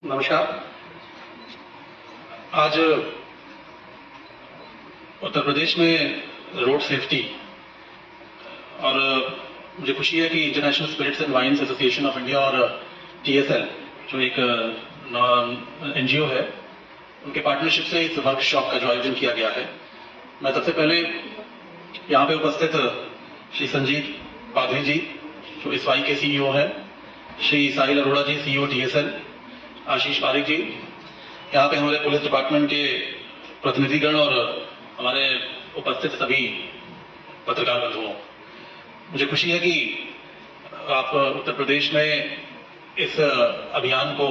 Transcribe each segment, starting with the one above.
नमस्कार। आज उत्तर प्रदेश में रोड सेफ्टी और मुझे खुशी है कि International Spirits and Wines Association of India और टीएसएल जो एक एनजीओ है, उनके पार्टनरशिप से इस वर्कशॉप का जो आयोजन किया गया है। मैं सबसे पहले यहाँ पे उपस्थित श्री संजीत पाधवी जी जो इस वाई के सीईओ है, श्री साहिल अरोड़ा जी सीईओ टीएसएल, आशीष पारिक जी, यहाँ पे हमारे पुलिस डिपार्टमेंट के प्रतिनिधिगण और हमारे उपस्थित सभी पत्रकार बंधुओं, मुझे खुशी है कि आप उत्तर प्रदेश में इस अभियान को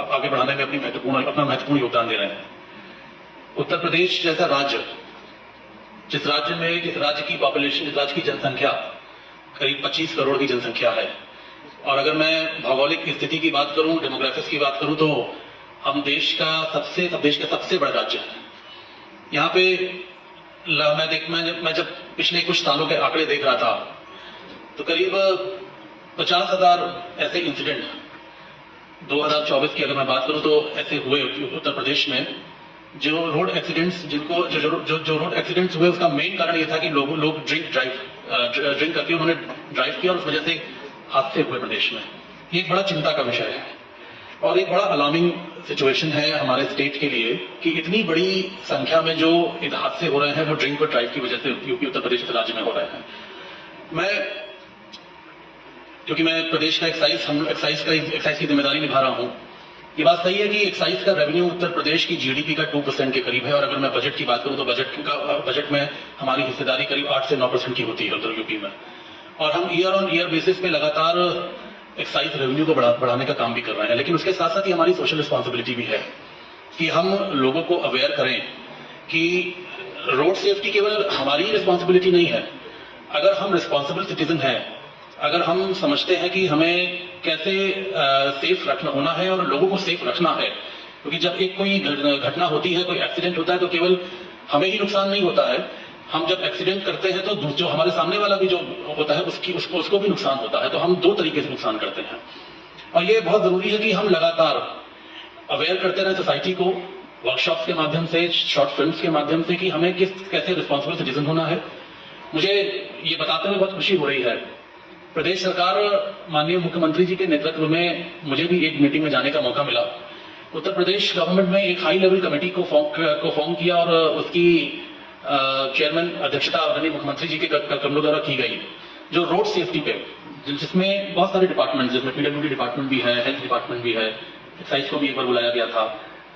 आगे बढ़ाने में अपना महत्वपूर्ण योगदान दे रहे हैं। उत्तर प्रदेश जैसा राज्य, जिस राज्य की पॉपुलेशन, जिस राज्य की जनसंख्या करीब 25 करोड़ की जनसंख्या है, और अगर मैं भौगोलिक स्थिति की बात करूं, डेमोग्राफिक्स की बात करूं, तो हम देश का सबसे बड़ा राज्य है। यहाँ पे मैं जब पिछले कुछ सालों के आंकड़े देख रहा था तो करीब 50,000 ऐसे इंसिडेंट 2024 की अगर मैं बात करूं तो ऐसे हुए उत्तर प्रदेश में। जो रोड एक्सीडेंट्स जो रोड एक्सीडेंट्स हुए, उसका मेन कारण ये था कि लोग ड्रिंक करके उन्होंने ड्राइव किया और उस वजह से हादसे हुए प्रदेश में। ये एक बड़ा चिंता का विषय है और एक बड़ा अलार्मिंग सिचुएशन है हमारे स्टेट के लिए कि इतनी बड़ी संख्या में जो हादसे हो रहे हैं वो ड्रिंक और ड्राइव की वजह से यूपी उत्तर प्रदेश राज्य में हो रहे हैं। क्योंकि मैं प्रदेश का एक्साइज की जिम्मेदारी निभा रहा हूं, ये बात सही है कि एक्साइज का रेवेन्यू उत्तर प्रदेश की जीडीपी का 2% के करीब है, और अगर मैं बजट की बात करूं तो बजट में हमारी हिस्सेदारी करीब 8 से 9% की होती है उधर यूपी में। और हम ईयर ऑन ईयर बेसिस पे लगातार एक्साइज रेवेन्यू को बढ़ाने का काम भी कर रहे हैं। लेकिन उसके साथ साथ ही हमारी सोशल रिस्पॉन्सिबिलिटी भी है कि हम लोगों को अवेयर करें कि रोड सेफ्टी केवल हमारी रिस्पॉन्सिबिलिटी नहीं है। अगर हम रिस्पॉन्सिबल सिटीजन हैं, अगर हम समझते हैं कि हमें कैसे सेफ होना है और लोगों को सेफ रखना है, क्योंकि जब एक कोई घटना होती है, कोई एक्सीडेंट होता है, तो केवल हमें ही नुकसान नहीं होता है। हम जब एक्सीडेंट करते हैं तो जो हमारे सामने वाला भी जो होता है उसको भी नुकसान होता है। तो हम दो तरीके से नुकसान करते हैं, और ये बहुत जरूरी है कि हम लगातार अवेयर करते रहें सोसाइटी को, वर्कशॉप्स के माध्यम से, शॉर्ट फिल्म्स के माध्यम से, कि हमें कैसे रिस्पॉन्सिबल सिटीजन होना है। मुझे ये बताते हुए बहुत खुशी हो रही है, प्रदेश सरकार माननीय मुख्यमंत्री जी के नेतृत्व में मुझे भी एक मीटिंग में जाने का मौका मिला। उत्तर प्रदेश गवर्नमेंट में एक हाई लेवल कमेटी को फॉर्म किया और उसकी चेयरमैन अध्यक्षता माननीय मुख्यमंत्री जी के कमलों द्वारा की गई, जो रोड सेफ्टी पे, जिसमें बहुत सारे डिपार्टमेंट, जिसमें पीडब्ल्यूडी डिपार्टमेंट भी है, हेल्थ डिपार्टमेंट भी है, एक्साइज को भी एक बार बुलाया गया था,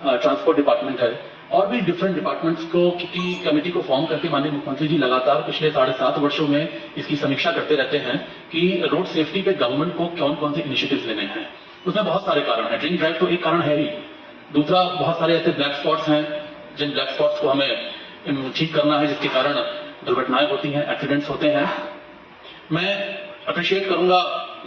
ट्रांसपोर्ट डिपार्टमेंट है, और भी डिफरेंट डिपार्टमेंट्स की कमेटी को फॉर्म करके माननीय मुख्यमंत्री जी लगातार पिछले 7.5 वर्षों में इसकी समीक्षा करते रहते हैं कि रोड सेफ्टी पे गवर्नमेंट को कौन कौन से इनिशिएटिव्स लेने हैं। उसमें बहुत सारे कारण हैं, ड्रिंक ड्राइव तो एक कारण है ही, दूसरा बहुत सारे ऐसे ब्लैक स्पॉट्स हैं जिन ब्लैक स्पॉट्स को हमें ठीक करना है, जिसके कारण दुर्घटनाएं होती हैं, एक्सीडेंट्स होते हैं। मैं अप्रिशिएट करूंगा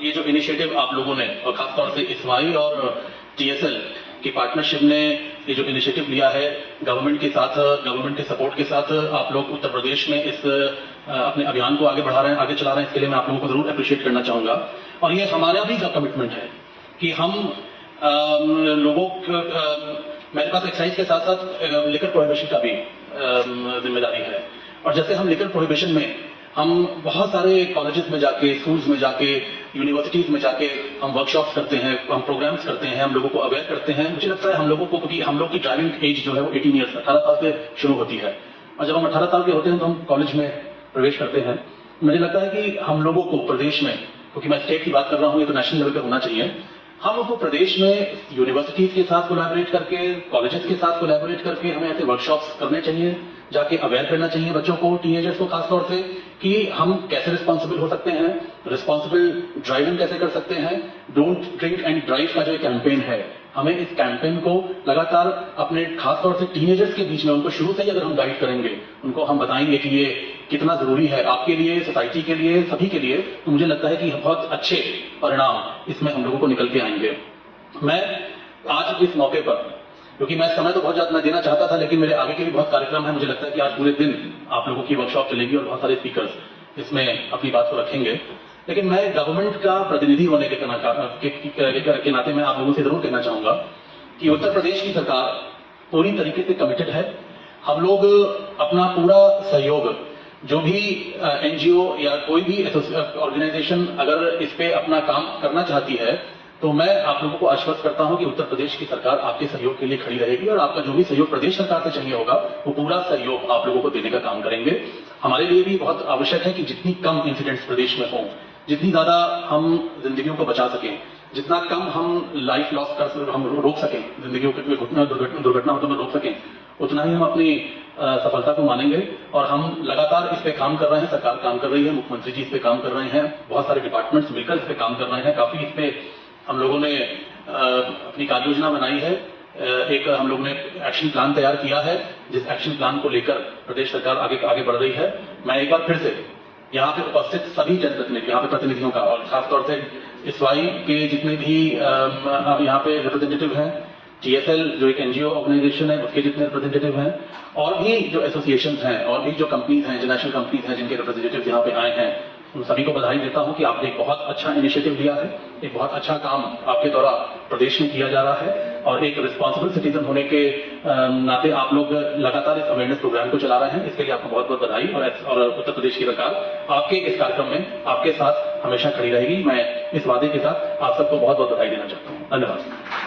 ये जो इनिशिएटिव आप लोगों ने, और खासतौर से इस्वाई और टीएसएल की पार्टनरशिप ने ये जो इनिशिएटिव लिया है, गवर्नमेंट के सपोर्ट के साथ आप लोग उत्तर प्रदेश में इस अपने अभियान को आगे बढ़ा रहे हैं, आगे चला रहे हैं। इसके लिए मैं आप लोगों को जरूर अप्रिशिएट करना चाहूंगा। और ये हमारा भी कमिटमेंट है कि हम मेरे पास एक्साइज के साथ साथ लिकर प्रोहिबिशन का भी जिम्मेदारी है, और जैसे हम लिकर प्रोहिबिशन में हम बहुत सारे कॉलेजेस में जाके, स्कूल्स में जाके, यूनिवर्सिटीज में जाके हम वर्कशॉप्स करते हैं, हम प्रोग्राम्स करते हैं, हम लोगों को अवेयर करते हैं। मुझे लगता है हम लोगों को, क्योंकि हम लोग की ड्राइविंग एज जो है वो 18 ईयर्स 18 साल से शुरू होती है, और जब हम 18 साल के होते हैं तो हम कॉलेज में प्रवेश करते हैं। मुझे लगता है कि हम लोगों को प्रदेश में, क्योंकि मैं स्टेट की बात कर रहा हूँ, ये तो नेशनल लेवल पर होना चाहिए, हम लोग को प्रदेश में यूनिवर्सिटीज के साथ कोलैबोरेट करके, कॉलेजेस के साथ कोलैबोरेट करके हमें ऐसे वर्कशॉप्स करने चाहिए, जाके अवेयर करना चाहिए बच्चों को, टीनेजर्स को खासतौर से, कि हम कैसे रिस्पॉन्सिबल हो सकते हैं, रिस्पॉन्सिबल ड्राइविंग कैसे कर सकते हैं। डोंट ड्रिंक एंड ड्राइव का जो कैंपेन है, हमें इस कैंपेन को लगातार अपने खासतौर से टीनेजर्स के बीच में, उनको शुरू से ही अगर हम गाइड करेंगे, उनको हम बताएंगे कि ये कितना जरूरी है आपके लिए, सोसाइटी के लिए, सभी के लिए, तो मुझे लगता है कि बहुत अच्छे परिणाम इसमें हम लोगों को निकल के आएंगे। मैं आज इस मौके पर, क्योंकि मैं समय तो बहुत ज्यादा देना चाहता था, लेकिन मेरे आगे के भी बहुत कार्यक्रम है, मुझे लगता है कि आज पूरे दिन आप लोगों की वर्कशॉप चलेगी और बहुत सारे स्पीकर्स इसमें अपनी बात को रखेंगे। लेकिन मैं गवर्नमेंट का प्रतिनिधि होने के नाते मैं आप लोगों से जरूर कहना चाहूंगा कि उत्तर प्रदेश की सरकार पूरी तरीके से कमिटेड है। हम लोग अपना पूरा सहयोग, जो भी एनजीओ या कोई भी ऑर्गेनाइजेशन अगर इस पे अपना काम करना चाहती है, तो मैं आप लोगों को आश्वस्त करता हूं कि उत्तर प्रदेश की सरकार आपके सहयोग के लिए खड़ी रहेगी और आपका जो भी सहयोग प्रदेश सरकार से चाहिए होगा वो पूरा सहयोग आप लोगों को देने का काम करेंगे। हमारे लिए भी बहुत आवश्यक है कि जितनी कम इंसिडेंट्स प्रदेश में हों, जितनी ज्यादा हम जिंदगियों को बचा सकें, जितना कम हम लाइफ लॉस कर हम रोक सकें, जिंदगियों के दुर्घटना होते में रोक सकें, उतना ही हम अपनी सफलता को मानेंगे। और हम लगातार इस पे काम कर रहे हैं, सरकार काम कर रही है, मुख्यमंत्री जी इस पे काम कर रहे हैं, बहुत सारे डिपार्टमेंट्स मिलकर इस पे काम कर रहे हैं। काफी इस पे हम लोगों ने अपनी कार्य योजना बनाई है, एक हम लोग ने एक्शन प्लान तैयार किया है, जिस एक्शन प्लान को लेकर प्रदेश सरकार आगे बढ़ रही है। मैं एक बार फिर से यहाँ पे उपस्थित सभी जनप्रतिनिधि, यहाँ पे प्रतिनिधियों का और खासतौर से इस्वाई के जितने भी यहाँ पे रिप्रेजेंटेटिव हैं, TSL जो एक एनजीओ ऑर्गेनाइजेशन है उसके जितने रिप्रेजेंटेटिव हैं, और भी जो एसोसिएशंस हैं और भी जो कंपनीज हैं, इंटरनेशनल कंपनीज हैं जिनके रिप्रेजेंटेटिव यहाँ पे आए हैं, उन सभी को बधाई देता हूं कि आपने एक बहुत अच्छा इनिशिएटिव लिया है, एक बहुत अच्छा काम आपके द्वारा प्रदेश में किया जा रहा है और एक रिस्पॉन्सिबल सिटीजन होने के नाते आप लोग लगातार इस अवेयरनेस प्रोग्राम को चला रहे हैं। इसके लिए आपको बहुत बहुत बधाई। और उत्तर प्रदेश की सरकार आपके इस कार्यक्रम में आपके साथ हमेशा खड़ी रहेगी। मैं इस वादे के साथ आप सबको बहुत बहुत बधाई देना चाहता हूँ। धन्यवाद।